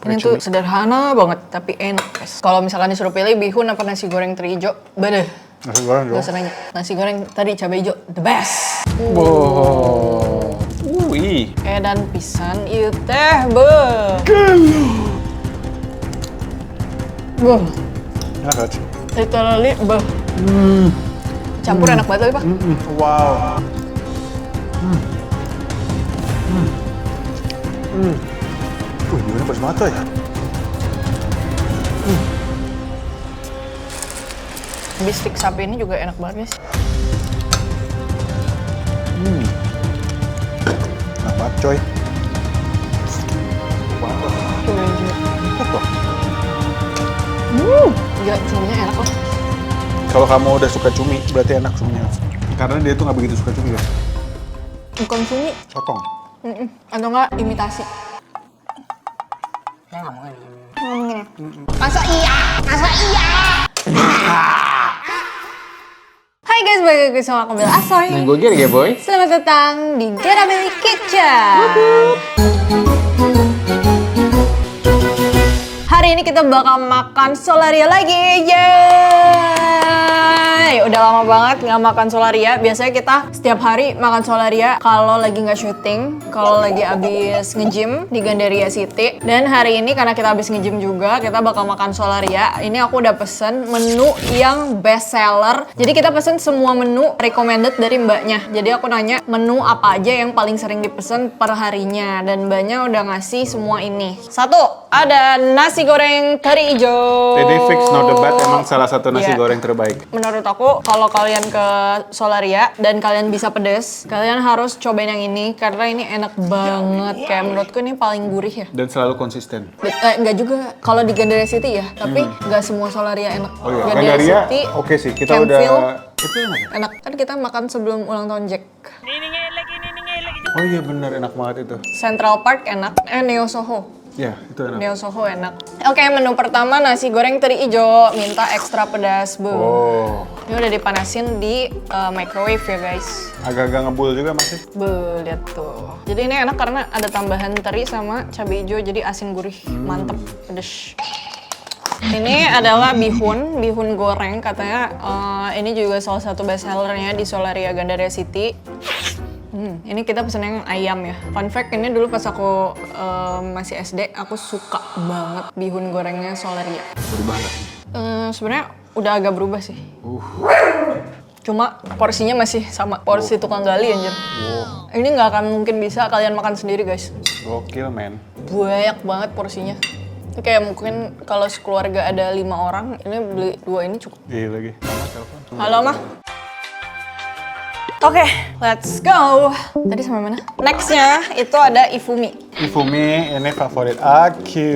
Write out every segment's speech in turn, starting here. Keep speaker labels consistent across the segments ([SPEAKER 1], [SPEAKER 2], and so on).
[SPEAKER 1] Ini tuh sederhana banget, tapi enak guys. Kalau misalkan disuruh pilih bihun apa nasi goreng teri hijau, bedeh.
[SPEAKER 2] Nasi goreng dong.
[SPEAKER 1] Gak usah nanya. Nasi goreng tadi cabai hijau, the best.
[SPEAKER 2] Wow.
[SPEAKER 1] Edan pisan ieu teh, beuh. Beuh.
[SPEAKER 2] Enak kan?
[SPEAKER 1] Literally, beuh. Campur enak banget tapi, Pak.
[SPEAKER 2] Wow. Bihunnya pedas banget ya.
[SPEAKER 1] Bistik sapi ini juga enak banget guys.
[SPEAKER 2] Enak banget coy.
[SPEAKER 1] Cobain juga.
[SPEAKER 2] Enak loh.
[SPEAKER 1] Gila, cuminya enak loh.
[SPEAKER 2] Kalau kamu udah suka cumi, berarti enak cuminya. Karena dia tuh nggak begitu suka cumi kan?
[SPEAKER 1] Bukan cumi,
[SPEAKER 2] Sotong.
[SPEAKER 1] atau enggak imitasi. Masa iya? Masa iya? Hai guys, balik lagi sama aku Bella Asoy.
[SPEAKER 3] Dan gue Gary ya boy.
[SPEAKER 1] Selamat datang di Gerabeli Kitchen. Hari ini kita bakal makan Solaria lagi, yeay! Udah lama banget nggak makan Solaria. Biasanya kita setiap hari makan Solaria kalau lagi nggak syuting, kalau lagi abis nge-gym di Gandaria City. Dan hari ini karena kita abis nge-gym juga, kita bakal makan Solaria. Ini aku udah pesen menu yang best seller. Jadi kita pesen semua menu recommended dari mbaknya. Jadi aku nanya menu apa aja yang paling sering dipesen per harinya. Dan mbaknya udah ngasih semua ini. Satu, ada nasi goreng teri hijau.
[SPEAKER 2] Ini fix no debat, emang salah satu nasi
[SPEAKER 1] Iya.
[SPEAKER 2] goreng terbaik.
[SPEAKER 1] Menurut aku, kalau kalian ke Solaria dan kalian bisa pedes, kalian harus cobain yang ini karena ini enak banget. Kayak menurutku ini paling gurih ya.
[SPEAKER 2] Dan selalu konsisten.
[SPEAKER 1] Enggak juga. Kalau di Gandaria City ya, tapi nggak semua Solaria enak.
[SPEAKER 2] Oh iya, Gandaria oke sih. Kita
[SPEAKER 1] Campville,
[SPEAKER 2] udah... Itu enak ya?
[SPEAKER 1] enak. Kan kita makan sebelum ulang tahun Jack.
[SPEAKER 2] Oh iya benar, enak banget itu.
[SPEAKER 1] Central Park enak. Neo Soho.
[SPEAKER 2] Ya, itu enak.
[SPEAKER 1] Neo Soho enak. Oke, menu pertama nasi goreng teri hijau. Minta ekstra pedas, bu.
[SPEAKER 2] Oh,
[SPEAKER 1] Ini udah dipanasin di microwave ya guys.
[SPEAKER 2] agak-agak ngebul juga masih.
[SPEAKER 1] Lihat tuh. Jadi ini enak karena ada tambahan teri sama cabai hijau, jadi asin gurih, mantep, pedes. Ini adalah bihun goreng katanya. Ini juga salah satu best sellernya di Solaria Gandaria City. Ini kita pesen yang ayam ya. Fun fact, ini dulu pas aku masih SD, aku suka banget bihun gorengnya Solaria.
[SPEAKER 2] Berubah nggak?
[SPEAKER 1] Sebenarnya udah agak berubah sih. Cuma porsinya masih sama, porsi tukang gali anjir. Ini nggak akan mungkin bisa kalian makan sendiri guys.
[SPEAKER 2] Gokil, men.
[SPEAKER 1] Banyak banget porsinya. Ini kayak mungkin kalau sekeluarga ada 5 orang, ini beli 2 ini cukup.
[SPEAKER 2] Iya lagi. Mama telepon.
[SPEAKER 1] Halo, Mah. Oke, let's go. Tadi sampai mana? Nextnya itu ada Ifumi.
[SPEAKER 2] Ifumi ini favorit aku,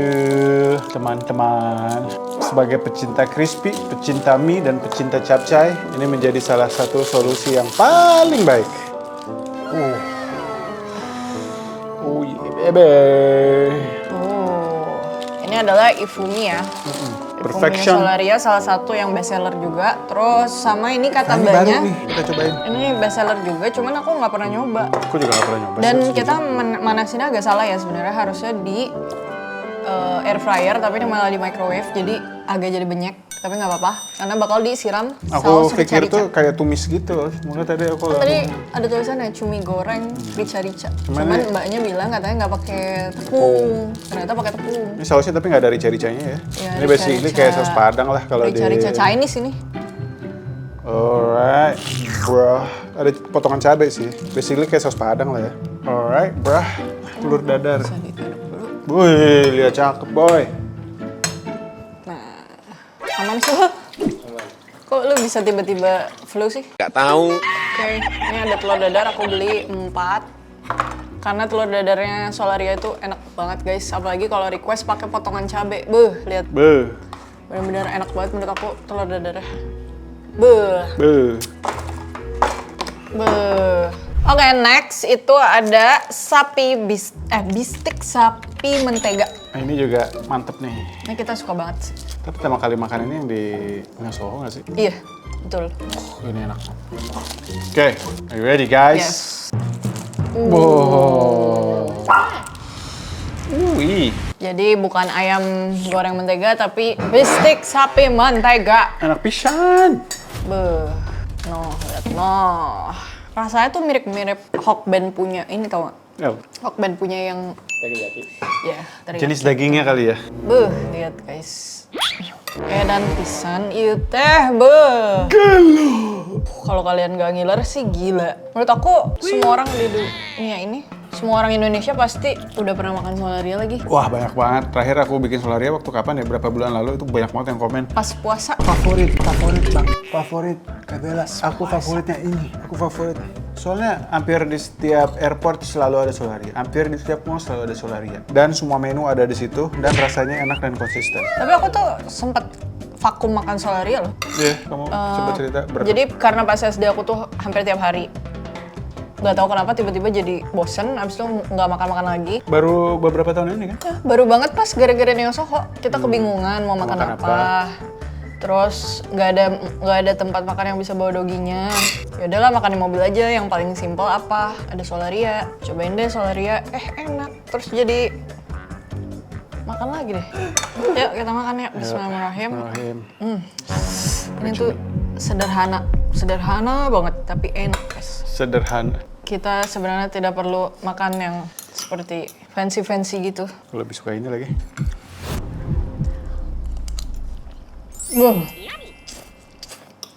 [SPEAKER 2] teman-teman. Sebagai pecinta crispy, pecinta mie, dan pecinta capcay, ini menjadi salah satu solusi yang paling baik. Oh yeah, baby.
[SPEAKER 1] Ini adalah Ifumi ya.
[SPEAKER 2] Perfection.
[SPEAKER 1] Ifumi Solaria salah satu yang best seller juga. Terus sama ini kata
[SPEAKER 2] Ini baru
[SPEAKER 1] mbaknya.
[SPEAKER 2] nih, kita cobain.
[SPEAKER 1] Ini best seller juga, cuman aku nggak pernah nyoba.
[SPEAKER 2] Aku juga gak pernah nyoba.
[SPEAKER 1] Dan kita manasinnya agak salah ya sebenarnya, harusnya di air fryer tapi ini malah di microwave, jadi agak jadi benyek. Tapi nggak apa-apa karena bakal disiram
[SPEAKER 2] Aku
[SPEAKER 1] saus
[SPEAKER 2] pikir
[SPEAKER 1] rica-rica.
[SPEAKER 2] tuh kayak tumis gitu. Makanya tadi aku
[SPEAKER 1] Kan tadi ada tulisannya cumi goreng rica-rica. Cuman mbaknya bilang katanya nggak pakai tepung. Ternyata pakai tepung.
[SPEAKER 2] ini sausnya tapi nggak ada rica-ricanya ya.
[SPEAKER 1] Ya,
[SPEAKER 2] Ini basically
[SPEAKER 1] rica-rica.
[SPEAKER 2] kayak saus padang lah kalau di...
[SPEAKER 1] Rica-rica Chinese ini.
[SPEAKER 2] Alright, bro. Ada potongan cabai sih. Basically kayak saus padang lah ya. Alright, bro. Telur dadar.
[SPEAKER 1] Bisa diaduk dulu.
[SPEAKER 2] Wih, lihat cakep, boy.
[SPEAKER 1] Nah, aman sih lo? Kok lu bisa tiba-tiba flu sih?
[SPEAKER 3] Gak tahu.
[SPEAKER 1] Oke, ini ada telur dadar, aku beli 4. Karena telur dadarnya Solaria itu enak banget guys. Apalagi kalau request pakai potongan cabai. Lihat.
[SPEAKER 2] Beuh,
[SPEAKER 1] Bener-bener enak banget menurut aku telur dadarnya. Beuh. Oke, next itu ada bistik sapi mentega.
[SPEAKER 2] nah, ini juga mantep nih.
[SPEAKER 1] Ini kita suka banget sih.
[SPEAKER 2] Kita pertama kali makan ini yang di Neo Soho nggak sih?
[SPEAKER 1] Iya, betul.
[SPEAKER 2] Ini enak. Oke, are you ready guys?
[SPEAKER 1] Yes.
[SPEAKER 2] Wow. Wih,
[SPEAKER 1] Jadi bukan ayam goreng mentega, tapi bistik sapi mentega.
[SPEAKER 2] Enak pisan.
[SPEAKER 1] Beuh, noh, lihat noh. Rasanya tuh mirip-mirip Hokben punya ini tau gak?
[SPEAKER 2] Oh,
[SPEAKER 1] Hokben punya yang ya teriyaki.
[SPEAKER 2] jenis dagingnya kali ya.
[SPEAKER 1] Beuh, lihat guys. Edan pisan ieu teh, beuh. Kalau kalian gak ngiler sih gila. Menurut aku semua orang di dunia ini, semua orang Indonesia pasti udah pernah makan solaria lagi.
[SPEAKER 2] Wah, banyak banget. Terakhir aku bikin solaria waktu kapan ya? Berapa bulan lalu itu banyak banget yang komen.
[SPEAKER 1] Pas puasa.
[SPEAKER 2] Favorit bang, favorit Kabelas. Aku favoritnya ini, aku favorit. Soalnya hampir di setiap airport selalu ada solaria, hampir di setiap mall selalu ada solaria. Dan semua menu ada di situ dan rasanya enak dan konsisten.
[SPEAKER 1] Tapi aku tuh sempet vakum makan solaria loh.
[SPEAKER 2] Iya, kamu coba cerita.
[SPEAKER 1] Jadi karena pas SD aku tuh hampir tiap hari. Gak tahu kenapa tiba-tiba jadi bosen, abis itu nggak makan-makan lagi.
[SPEAKER 2] Baru beberapa tahun ini kan?
[SPEAKER 1] Ya, baru banget pas gara-gara Neo Soho, kita kebingungan mau makan apa. Terus nggak ada tempat makan yang bisa bawa doginya. Ya udahlah makan di mobil aja, yang paling simple apa? Ada solaria. Cobain deh solaria, enak. Terus jadi makan lagi deh. Yuk kita makan ya. Bismillahirrahmanirrahim. Ini tuh sederhana banget tapi enak guys.
[SPEAKER 2] Sederhana.
[SPEAKER 1] Kita sebenarnya tidak perlu makan yang seperti fancy gitu.
[SPEAKER 2] Aku lebih suka ini lagi.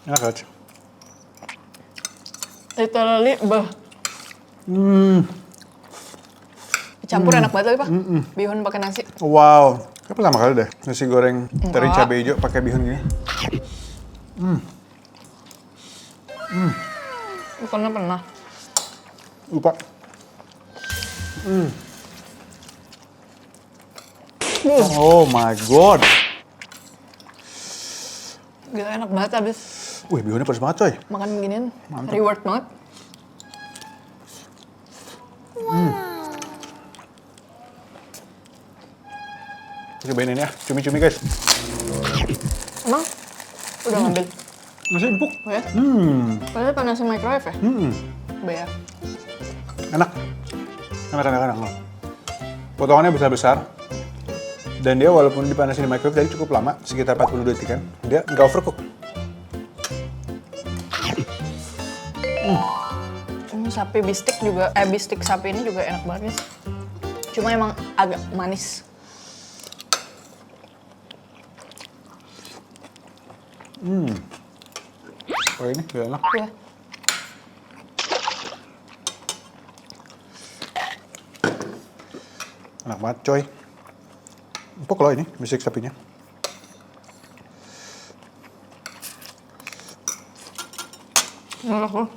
[SPEAKER 2] Enak aja.
[SPEAKER 1] Literally, Campur enak banget tapi Pak. Bihun pakai nasi.
[SPEAKER 2] Wow, kayak pertama kali deh nasi goreng teri cabai hijau pakai bihun gini.
[SPEAKER 1] Bukannya pernah.
[SPEAKER 2] Lupa. Oh my god.
[SPEAKER 1] Gila enak banget abis
[SPEAKER 2] Wih, bihunnya pedas banget coy.
[SPEAKER 1] makan beginian. Reward banget.
[SPEAKER 2] Cobain ini ya, cumi-cumi guys.
[SPEAKER 1] Emang? Udah ngambil?
[SPEAKER 2] Masih empuk.
[SPEAKER 1] Oh ya? Padahal panasin microwave ya? Bayar.
[SPEAKER 2] Enak. Enak. Potongannya besar-besar. Dan dia walaupun dipanasin di microwave tadi cukup lama, sekitar 40 detik kan. Dia nggak overcook.
[SPEAKER 1] Sapi bistik juga, bistik sapi ini juga enak banget guys. Cuma emang agak manis.
[SPEAKER 2] Oh ini gak enak.
[SPEAKER 1] Iya.
[SPEAKER 2] Enak banget coy. Empuk loh ini, bistik sapinya.
[SPEAKER 1] Enak loh.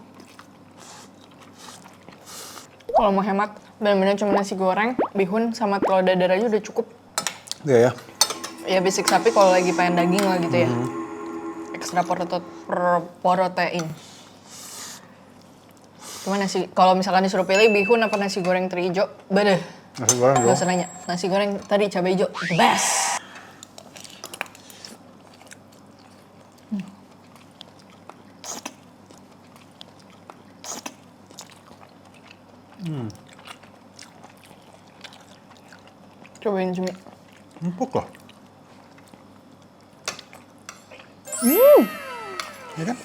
[SPEAKER 1] Kalau mau hemat, bener-bener cuma nasi goreng, bihun, sama telur dadar aja udah cukup.
[SPEAKER 2] Iya ya.
[SPEAKER 1] Ya bistik sapi kalau lagi pengen daging lah gitu ya. Ekstra protein. Cuma nasi, kalau misalkan disuruh pilih bihun apa nasi goreng teri hijau, beda.
[SPEAKER 2] Nasi goreng
[SPEAKER 1] Gak
[SPEAKER 2] dong.
[SPEAKER 1] usah nanya, nasi goreng tadi cabai hijau, the best. Cobain cumi.
[SPEAKER 2] Empuk loh. Iya kan?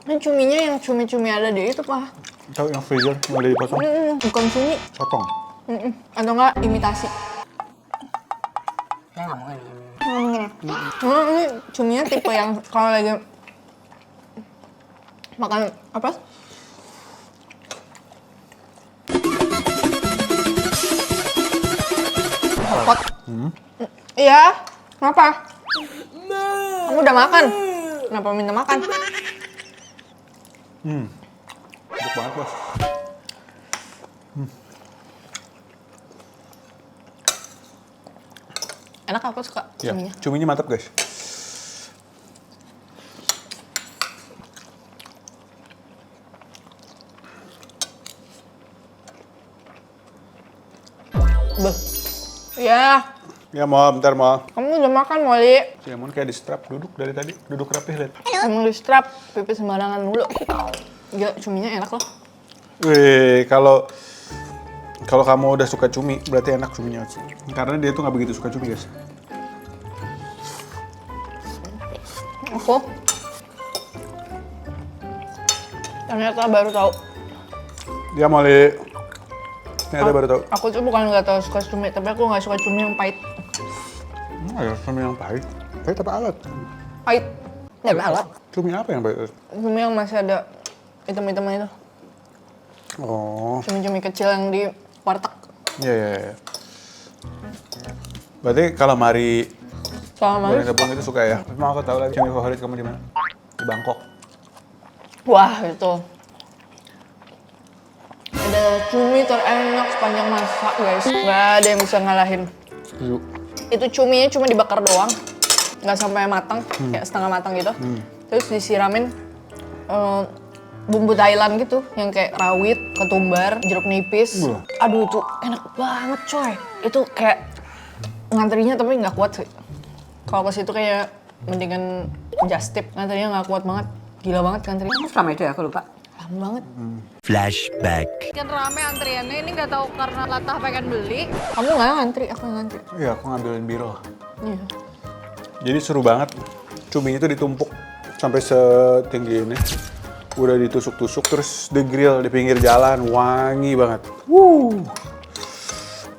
[SPEAKER 1] Ini cuminya yang cumi-cumi ada di itu, Pak.
[SPEAKER 2] Tahu yang freezer yang udah dipotong?
[SPEAKER 1] Bukan cumi.
[SPEAKER 2] Potong.
[SPEAKER 1] Atau enggak imitasi. Ini cuminya tipe yang kalau lagi makan apa? Hotpot. Iya. Kenapa? Kamu udah makan. Kenapa minta makan?
[SPEAKER 2] Empuk banget bos.
[SPEAKER 1] Enak, aku suka
[SPEAKER 2] Ya,
[SPEAKER 1] cuminya.
[SPEAKER 2] cuminya mantap guys.
[SPEAKER 1] Beuh. Ya,
[SPEAKER 2] Ya mau, bentar mau.
[SPEAKER 1] kamu udah makan, Molly.
[SPEAKER 2] Si Lemon kayak di strap duduk dari tadi, duduk rapih lihat.
[SPEAKER 1] Emang di strap, pipis sembarangan mulu. Ya, cuminya enak loh.
[SPEAKER 2] Wih, kalau Kalau kamu udah suka cumi, berarti enak cuminya. Karena dia tuh nggak begitu suka cumi, guys.
[SPEAKER 1] Aku ternyata baru tahu.
[SPEAKER 2] Dia Molly. Ternyata baru tahu.
[SPEAKER 1] Aku tuh bukan nggak tahu suka cumi, tapi aku nggak suka cumi yang pahit.
[SPEAKER 2] Ya, cumi yang pahit. Pahit apa alat?
[SPEAKER 1] Pahit. Ya alat.
[SPEAKER 2] Cumi apa yang pahit?
[SPEAKER 1] Cumi yang masih ada hitam-hitamnya itu.
[SPEAKER 2] Oh.
[SPEAKER 1] Cumi-cumi kecil yang di warteg.
[SPEAKER 2] Iya. Berarti kalau Mari
[SPEAKER 1] Sama
[SPEAKER 2] goreng tepung itu suka ya? Mau aku tahu lagi cumi favorit kamu di mana? Di Bangkok.
[SPEAKER 1] Wah, itu. Ada cumi terenak sepanjang masa, guys. Gak ada yang bisa ngalahin.
[SPEAKER 2] Yuk.
[SPEAKER 1] Itu cuminya cuma dibakar doang. Nggak sampai matang, kayak setengah matang gitu. Terus disiramin bumbu Thailand gitu, yang kayak rawit, ketumbar, jeruk nipis. Aduh, itu enak banget, coy. Itu kayak ngantrinya tapi nggak kuat sih. Kalau ke situ kayak mendingan just tip, ngantrinya nggak kuat banget. Gila banget ngantrinya.
[SPEAKER 3] Selama itu ya, aku lupa.
[SPEAKER 1] Lama banget.
[SPEAKER 4] Flashback.
[SPEAKER 1] Kan rame antriannya, ini nggak tahu karena latah pengen beli. Kamu nggak ngantri, aku yang ngantri.
[SPEAKER 2] Iya, aku ngambilin biro.
[SPEAKER 1] Iya.
[SPEAKER 2] Jadi seru banget. Cuminya itu ditumpuk sampai setinggi ini. Udah ditusuk-tusuk terus di grill di pinggir jalan, wangi banget.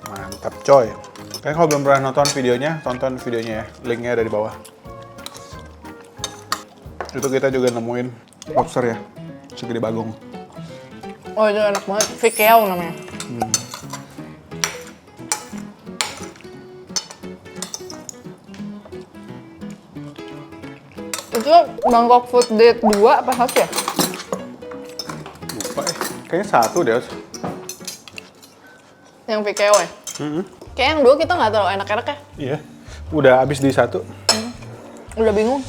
[SPEAKER 2] Mantap coy. Kayaknya kalau belum pernah nonton videonya, tonton videonya ya. Linknya ada di bawah. Itu kita juga nemuin lobster ya, segede bagong.
[SPEAKER 1] Oh, itu enak banget. Vikeo namanya. Itu Bangkok Food Date 2 apa 1 ya?
[SPEAKER 2] Lupa kayaknya 1 deh.
[SPEAKER 1] Yang Vikeo ya? Kayak yang 2 kita nggak terlalu enak-enak ya?
[SPEAKER 2] Iya, udah habis di 1.
[SPEAKER 1] Udah bingung.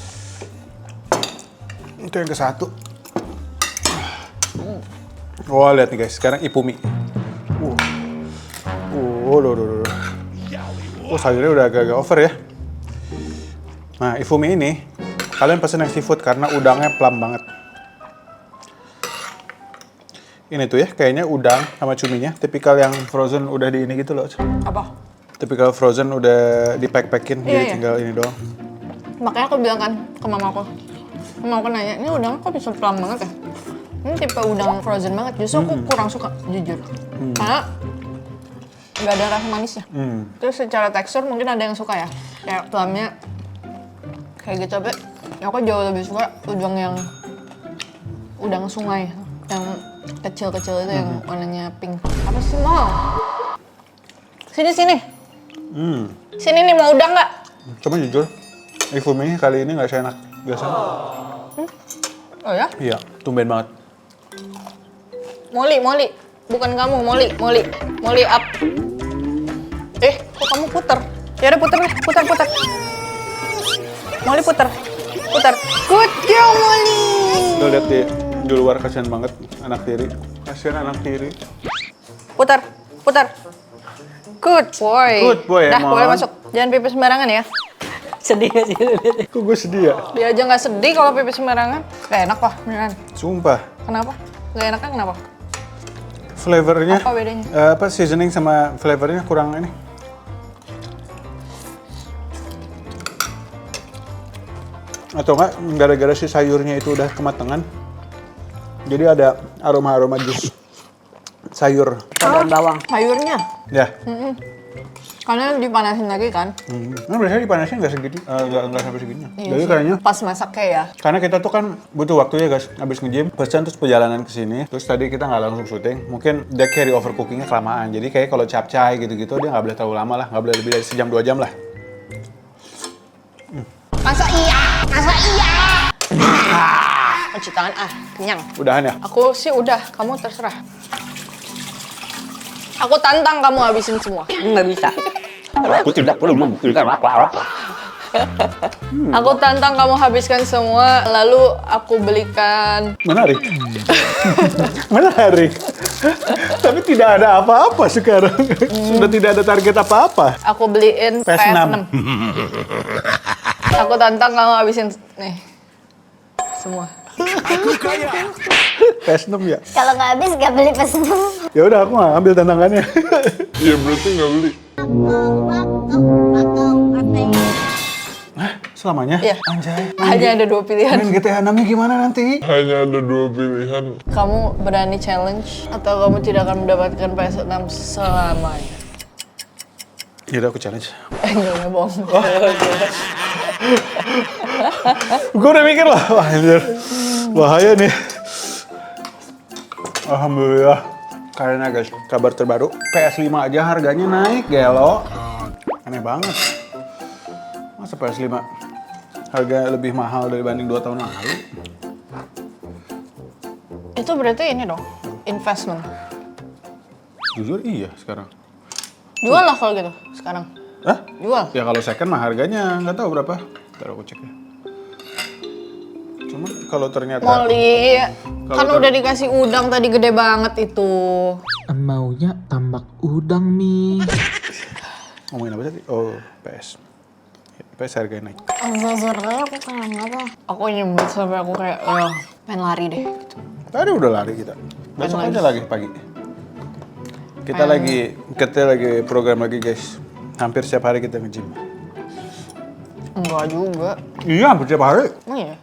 [SPEAKER 2] Itu yang ke-1. Wah, lihat nih guys, sekarang Ipumi. Loh. Oh, sayurnya udah agak-agak over ya. Nah, Ifumi ini, kalian pesen yang seafood karena udangnya plump banget. Ini tuh ya, kayaknya udang sama cuminya, tipikal yang frozen udah di ini gitu loh.
[SPEAKER 1] Apa?
[SPEAKER 2] Tipikal frozen udah di-pack-packin, jadi
[SPEAKER 1] Iya.
[SPEAKER 2] tinggal ini doang.
[SPEAKER 1] Makanya aku bilang kan ke mamaku. Mamaku nanya, ini udang kok bisa plump banget ya? Ini tipe udang frozen banget, justru aku kurang suka, jujur. Karena nggak ada rasa manisnya. Terus secara tekstur mungkin ada yang suka ya, kayak plumnya kayak gitu, tapi aku jauh lebih suka udang sungai yang kecil-kecil itu yang warnanya pink. Apa sih mau? Sini. Sini nih, mau udang nggak?
[SPEAKER 2] Cuma jujur, Ifumi kali ini nggak seenak biasanya.
[SPEAKER 1] Oh ya?
[SPEAKER 2] Iya, tumben banget.
[SPEAKER 1] Molly, bukan kamu, Molly up. Kok kamu puter? Ya udah puter. Molly puter. Good girl, Molly.
[SPEAKER 2] Lo lihat di luar, kasihan banget anak tiri. Kasihan anak tiri.
[SPEAKER 1] Putar. Good boy.
[SPEAKER 2] Good boy,
[SPEAKER 1] Dah,
[SPEAKER 2] emang.
[SPEAKER 1] boleh masuk. Jangan pipis sembarangan ya.
[SPEAKER 3] Sedih gak sih lu liat?
[SPEAKER 2] Kok gue sedih ya?
[SPEAKER 1] Dia aja nggak sedih kalau pipis sembarangan. Gak enak pak, beneran.
[SPEAKER 2] Sumpah.
[SPEAKER 1] Kenapa? Gak enaknya kenapa?
[SPEAKER 2] Flavornya,
[SPEAKER 1] Apa bedanya?
[SPEAKER 2] seasoning sama flavornya kurang ini. Atau enggak, gara-gara si sayurnya itu udah kematangan, jadi ada aroma-aroma jus sayur.
[SPEAKER 3] Daun bawang.
[SPEAKER 1] Sayurnya.
[SPEAKER 2] Ya.
[SPEAKER 1] Karena dipanasin lagi kan.
[SPEAKER 2] Nah, biasanya dipanasin nggak segitu, nggak sampai segini. Jadi
[SPEAKER 1] sih.
[SPEAKER 2] kayaknya,
[SPEAKER 1] Pas masaknya ya.
[SPEAKER 2] karena kita tuh kan butuh waktu ya guys, habis nge-gym, pesan terus perjalanan ke sini, terus tadi kita nggak langsung syuting, mungkin dia carry over cookingnya kelamaan, jadi kayak kalau capcay gitu-gitu dia nggak boleh terlalu lama lah, nggak boleh lebih dari sejam 2 jam lah.
[SPEAKER 1] Masa iya? Cuci tangan kenyang.
[SPEAKER 2] Udahan ya?
[SPEAKER 1] Aku sih udah, kamu terserah. Aku tantang kamu habisin semua.
[SPEAKER 3] Nggak bisa. Aku tidak perlu membuktikan apa-apa.
[SPEAKER 1] Aku tantang kamu habiskan semua, lalu aku belikan.
[SPEAKER 2] Menarik. Menarik. Tapi tidak ada apa-apa sekarang. Sudah tidak ada target apa-apa.
[SPEAKER 1] Aku beliin
[SPEAKER 2] PS6.
[SPEAKER 1] PS6. Aku tantang kamu habisin nih semua.
[SPEAKER 2] PS6 ya?
[SPEAKER 5] Kalau nggak habis nggak beli PS6.
[SPEAKER 2] Ya udah aku nggak ambil tantangannya.
[SPEAKER 6] Ya berarti nggak beli.
[SPEAKER 2] Selamanya?
[SPEAKER 1] Iya.
[SPEAKER 2] Anjay.
[SPEAKER 1] Hanya ada 2 pilihan.
[SPEAKER 2] Main GTA 6 gimana nanti?
[SPEAKER 6] Hanya ada 2 pilihan.
[SPEAKER 1] Kamu berani challenge atau kamu tidak akan mendapatkan PS6 selamanya?
[SPEAKER 2] Yaudah aku challenge.
[SPEAKER 1] Enggak bohong.
[SPEAKER 2] Gue udah mikir lah, wah anjir. Bahaya nih. Alhamdulillah. Karena guys, kabar terbaru, PS5 aja harganya naik, gelo. Aneh banget. Masa PS5 harga lebih mahal dibanding 2 tahun lalu?
[SPEAKER 1] Itu berarti ini dong, investment.
[SPEAKER 2] Jujur iya sekarang.
[SPEAKER 1] Jual lah kalau gitu sekarang.
[SPEAKER 2] Hah?
[SPEAKER 1] Jual.
[SPEAKER 2] Ya kalau second mah harganya nggak tahu berapa. Ntar aku cek ya. Cuman kalau ternyata
[SPEAKER 1] Molly, kan
[SPEAKER 2] Kalau
[SPEAKER 1] udah dikasih udang tadi gede banget itu.
[SPEAKER 7] Maunya tambak udang, Mi.
[SPEAKER 2] ngomongin apa tadi? Oh, PS. Ya, PS harganya naik.
[SPEAKER 5] Zazurnya aku kangen apa?
[SPEAKER 1] Aku nyebut sampai aku kayak, pengen lari deh.
[SPEAKER 2] Tadi udah lari kita. Besok aja lagi pagi. Kita lagi program lagi guys. Hampir setiap hari kita nge-gym.
[SPEAKER 1] Enggak juga.
[SPEAKER 2] Iya, hampir setiap hari.
[SPEAKER 1] Oh iya?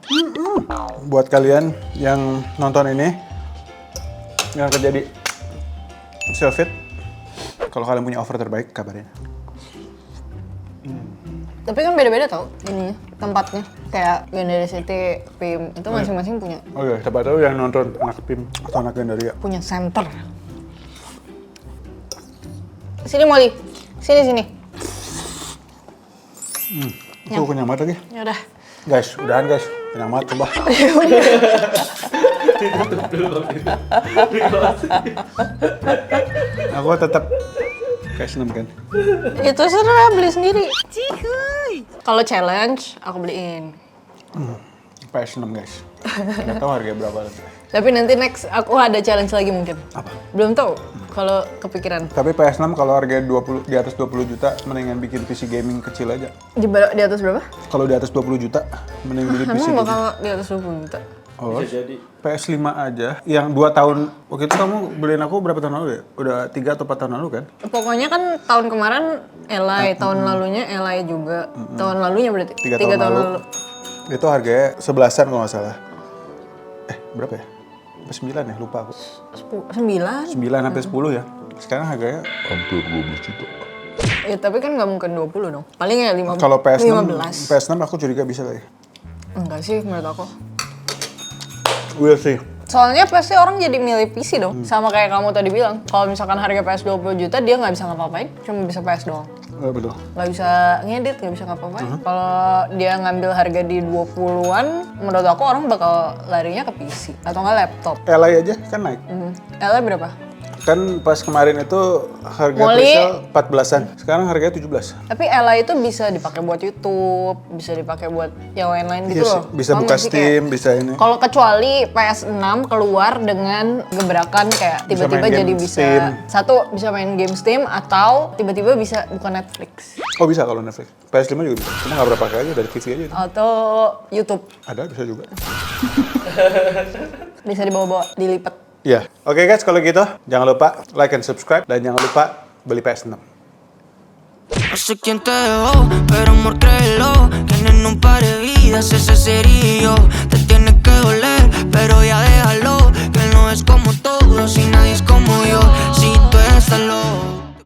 [SPEAKER 2] Buat kalian yang nonton ini, yang kerja di Selfit, kalau kalian punya offer terbaik, kabarin.
[SPEAKER 1] Tapi kan beda-beda tau ininya, tempatnya. Kayak Gandaria City, PIM, itu masing-masing punya
[SPEAKER 2] Oh iya, siapa tahu yang nonton anak PIM atau anak Gandaria.
[SPEAKER 1] punya center. Sini Molly, sini.
[SPEAKER 2] Aku kenyang banget lagi.
[SPEAKER 1] Ya udah.
[SPEAKER 2] Guys, udahan guys. Kenyang banget, coba. Aku tetap PS6 kan.
[SPEAKER 1] Itu serah beli sendiri. Kalau challenge, aku beliin.
[SPEAKER 2] PS6 guys. Nggak tahu harganya berapa lagi.
[SPEAKER 1] Tapi nanti next aku ada challenge lagi mungkin.
[SPEAKER 2] Apa?
[SPEAKER 1] Belum tahu kalau kepikiran.
[SPEAKER 2] Tapi PS6 kalau harganya di atas 20 juta, mendingan bikin PC gaming kecil aja.
[SPEAKER 1] Di atas berapa?
[SPEAKER 2] Kalau di atas 20 juta, mending beli PC
[SPEAKER 1] Emang
[SPEAKER 2] gaming.
[SPEAKER 1] bakal di atas 20 juta?
[SPEAKER 2] Oh, PS5 aja. Yang 2 tahun, waktu itu kamu beliin aku berapa tahun lalu ya? Udah 3 atau 4 tahun lalu kan?
[SPEAKER 1] Pokoknya kan tahun kemarin Elai, tahun lalunya Elai juga. Tahun lalunya berarti?
[SPEAKER 2] 3
[SPEAKER 1] Tiga
[SPEAKER 2] tahun lalu. Itu harganya 11-an kalau nggak salah. Berapa ya? Sampai 9 ya? Lupa aku.
[SPEAKER 1] 9?
[SPEAKER 2] 9 sampai 10 ya. Sekarang harganya
[SPEAKER 6] Hampir 12 juta.
[SPEAKER 1] Ya tapi kan nggak mungkin 20 dong. Paling ya 15.
[SPEAKER 2] kalau PS6,
[SPEAKER 1] 15.
[SPEAKER 2] PS6 aku curiga bisa kali.
[SPEAKER 1] Enggak sih menurut aku.
[SPEAKER 2] We'll see.
[SPEAKER 1] Soalnya pasti orang jadi milih PC dong. Sama kayak kamu tadi bilang. Kalau misalkan harga PS 20 juta dia nggak bisa ngapa-ngapain. Cuma bisa PS doang.
[SPEAKER 2] Betul.
[SPEAKER 1] Nggak bisa ngedit, nggak bisa ngapa-ngapain. Kalau dia ngambil harga di 20-an, menurut aku orang bakal larinya ke PC. Atau nggak laptop.
[SPEAKER 2] LA aja kan naik.
[SPEAKER 1] LA berapa?
[SPEAKER 2] Kan pas kemarin itu harga
[SPEAKER 1] Molly.
[SPEAKER 2] presale 14-an. Sekarang harganya 17.
[SPEAKER 1] Tapi LA itu bisa dipakai buat YouTube, bisa dipakai buat yang lain-lain gitu
[SPEAKER 2] Iya sih,
[SPEAKER 1] loh.
[SPEAKER 2] bisa
[SPEAKER 1] Paham
[SPEAKER 2] buka
[SPEAKER 1] nggak sih?
[SPEAKER 2] Steam,
[SPEAKER 1] Kayak-
[SPEAKER 2] bisa ini.
[SPEAKER 1] Kalau kecuali PS6 keluar dengan gebrakan kayak tiba-tiba
[SPEAKER 2] main
[SPEAKER 1] jadi
[SPEAKER 2] game
[SPEAKER 1] bisa
[SPEAKER 2] Steam.
[SPEAKER 1] satu bisa main game Steam atau tiba-tiba bisa buka Netflix
[SPEAKER 2] Oh bisa kalau Netflix. PS5 juga bisa. Cuma nggak berapa kali aja dari TV aja. Itu.
[SPEAKER 1] atau YouTube
[SPEAKER 2] Ada bisa juga.
[SPEAKER 1] bisa dibawa-bawa dilipat.
[SPEAKER 2] Iya. Oke guys, kalau gitu jangan lupa like and subscribe dan jangan lupa beli PS6.
[SPEAKER 8] No sé quién te dejó, pero amor créelo, que en un par de vidas ese sería yo. Te tiene que doler, pero ya déjalo, que no es como todos y nadie es como yo. Si tú estás loco